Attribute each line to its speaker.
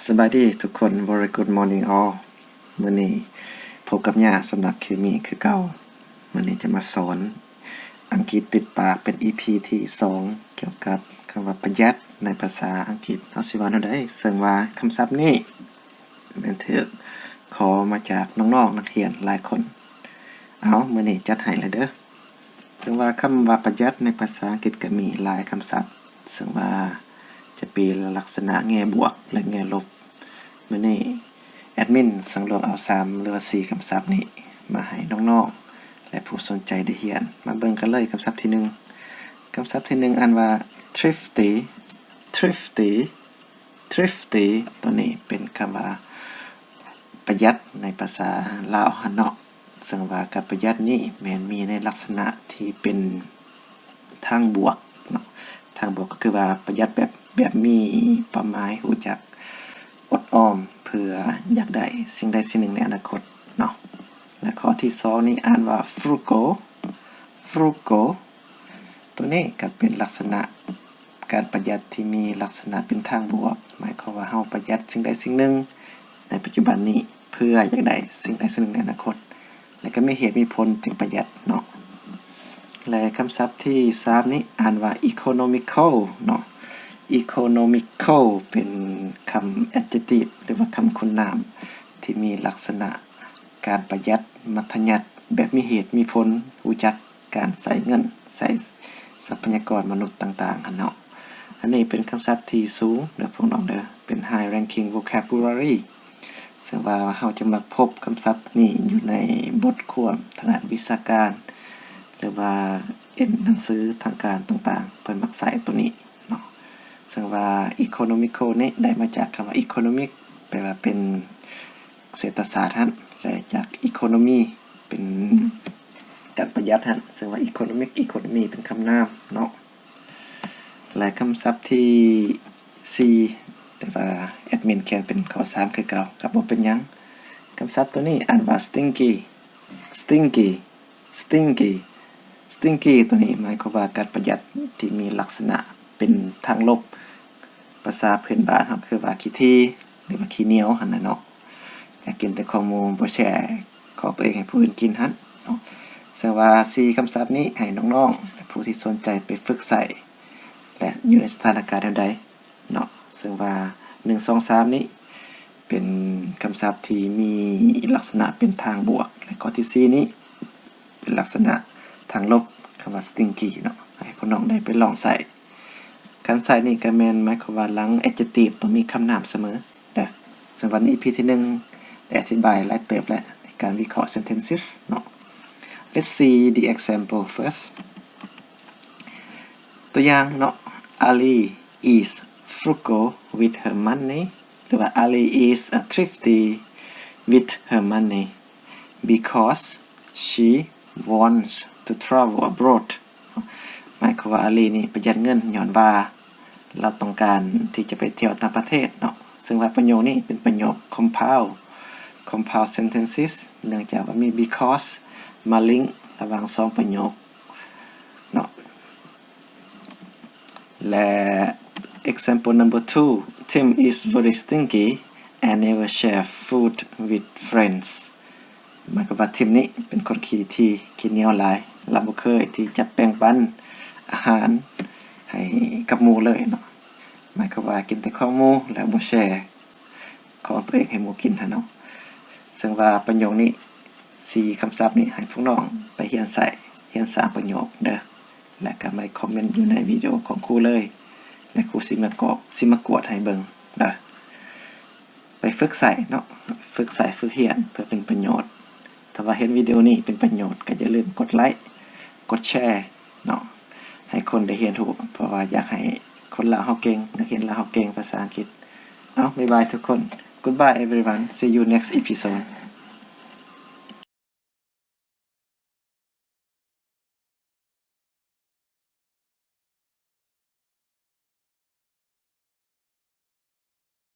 Speaker 1: สบายดีทุกคน Very good morning all มื้อนี้พบกับย่าสำหรับเคมีคือเก่ามื้อนี้จะมาสอนอังกฤษติดปากเป็น EP ที่2เกี่ยวกับคำว่าประหยัดในภาษาอังกฤษเฮาสิว่าแนวใดซึ่งว่าคำศัพท์นี้แม่นถูกขอมาจากน้องๆนักเรียนหลายคนเอามื้อนี้จัดให้แล้วเด้อซึ่งว่าคำว่าประหยัดในภาษาอังกฤษก็มีหลายคำศัพท์ซึ่งว่าจะเป็นลักษณะแง่บวกและแง่ลบมื้อนี้แอดมินสังรวมเอา3หรือว่า4คำศัพท์นี้มาให้น้องๆและผู้สนใจได้เรียนมาเบิ่งกันเลยคำศัพท์ที่1คำศัพท์ที่1อ่านว่า thrifty thrifty ตัวนี้เป็นคำว่าประหยัดในภาษาลาวหั่นเนาะซึ่งว่าการประหยัดนี้แม้นมีในลักษณะที่เป็นทางบวกเนาะทางบวกก็คือว่าประหยัดแบบมีเป้าหมายรู้จักอดออมเพื่ออยากได้สิ่งใดสิ่งหนึ่งในอนาคตเนาะและข้อที่2นี้อ่านว่า frugal ตัวนี้ก็เป็นลักษณะการประหยัดที่มีลักษณะเป็นทางบวกหมายความว่าเฮาประหยัดสิ่งใดสิ่งหนึ่งในปัจจุบันนี้เพื่ออยากได้สิ่งใดสิ่งหนึ่งในอนาคตและก็มีเหตุมีผลจึงประหยัดเนาะและคำศัพท์ที่3นี้อ่านว่า economical เนาะ economical เป็นคำ adjective หรือว่าคำคุณนามที่มีลักษณะการประหยัดมัธยัสถ์แบบมีเหตุมีผลรู้จักการใส่เงินใส่ทรัพยากรมนุษย์ต่างๆหั่นเนาะอันนี้เป็นคำศัพท์ที่สูงเด้อพวกน้องเด้อเป็น high ranking vocabulary ซึ่งว่าเฮาจะมักพบคำศัพท์นี้อยู่ในบทความทางด้านวิชาการหรือว่าหนังสือทางการต่างๆเพิ่นมักใส่ตัวนี้เนาะซึ่งว่า economical นี้ได้มาจากคำว่า economic แปลว่าเป็นเศรษฐศาสตร์หั่นและจาก economy เป็นการประหยัดหั่นซึ่งว่า economy เป็นคำนามเนาะและคำศัพท์ที่4แต่ว่าแอดมินเขียนเป็นข้อ3คือเก่าก็บ่เป็นหยังคำศัพท์ตัวนี้อ่านว่า stingy ตัวนี้หมายความว่าการประหยัดที่มีลักษณะเป็นทางลบภาษาพื้นบ้านเฮาคือว่าขี้ที่หรือว่าขี้เหนียวหั่นน่ะเนาะอยากกินแต่ของหมู่บ่แชร์ของตัวเองให้ผู้อื่นกินหั่นเนาะซึ่งว่า4คำศัพท์นี้ให้น้องๆและผู้ที่สนใจไปฝึกใช้และอยู่ในสถานการณ์ใดเนาะซึ่งว่า1 2 3นี้เป็นคำศัพท์ที่มีลักษณะเป็นทางบวกและข้อที่4นี้เป็นลักษณะทางลบคำว่า stingy เนาะให้พี่น้องได้ไปลองใส่การใส่นี่ก็แม่นหมายความว่าหลัง adjective ต้องมีคำนามเสมอเด้อซึ่งวันนี้ EP ที่1ได้อธิบายหลายเติบแล้วในการวิเคราะห์ sentences เนาะ Let's see the example first ตัวอย่างเนาะ Ali is frugal with her money หรือว่า Ali is thrifty with her money because she wants to travel abroad หมายความว่า Ali นี่ประหยัดเงินย้อนว่าเราต้องการที่จะไปเที่ยวต่างประเทศเนาะซึ่งว่าประโยคนี้เป็นประโยค compound sentences เนื่องจากว่ามี because มาลิงก์ระหว่าง2ประโยคเนาะและ example number 2 Tim is very stingy and never share food with friends หมายความว่าทีมนี้เป็นคนขี้เหนียวหลายเราบ่เคยที่จะแบ่งปันอาหารให้กับหมู่เลยเนาะหมายความว่ากินแต่ของหมู่แล้วบ่แชร์ของตัวเองให้หมู่กินหั่นเนาะซึ่งว่าประโยคนี้4คำศัพท์นี้ให้พวกน้องไปเรียนใส่เรียน3ประโยคเด้อและก็มาคอมเมนต์อยู่ในวิดีโอของครูเลยและครูสิมากวดให้เบิ่งเด้อไปฝึกใส่เนาะฝึกใส่ฝึกเรียนเพื่อเป็นประโยชน์ถ้าว่าเห็นวิดีโอนี้เป็นประโยชน์ก็อย่าลืมกดไลค์กดแชร์เนาะให้คนได้เรียนรู้เพราะว่าอยากให้คนลาวเฮาเก่งนักเรียนลาวเฮาเก่งภาษาอังกฤษบ๊ายบายทุกคน Goodbye everyone see you next episode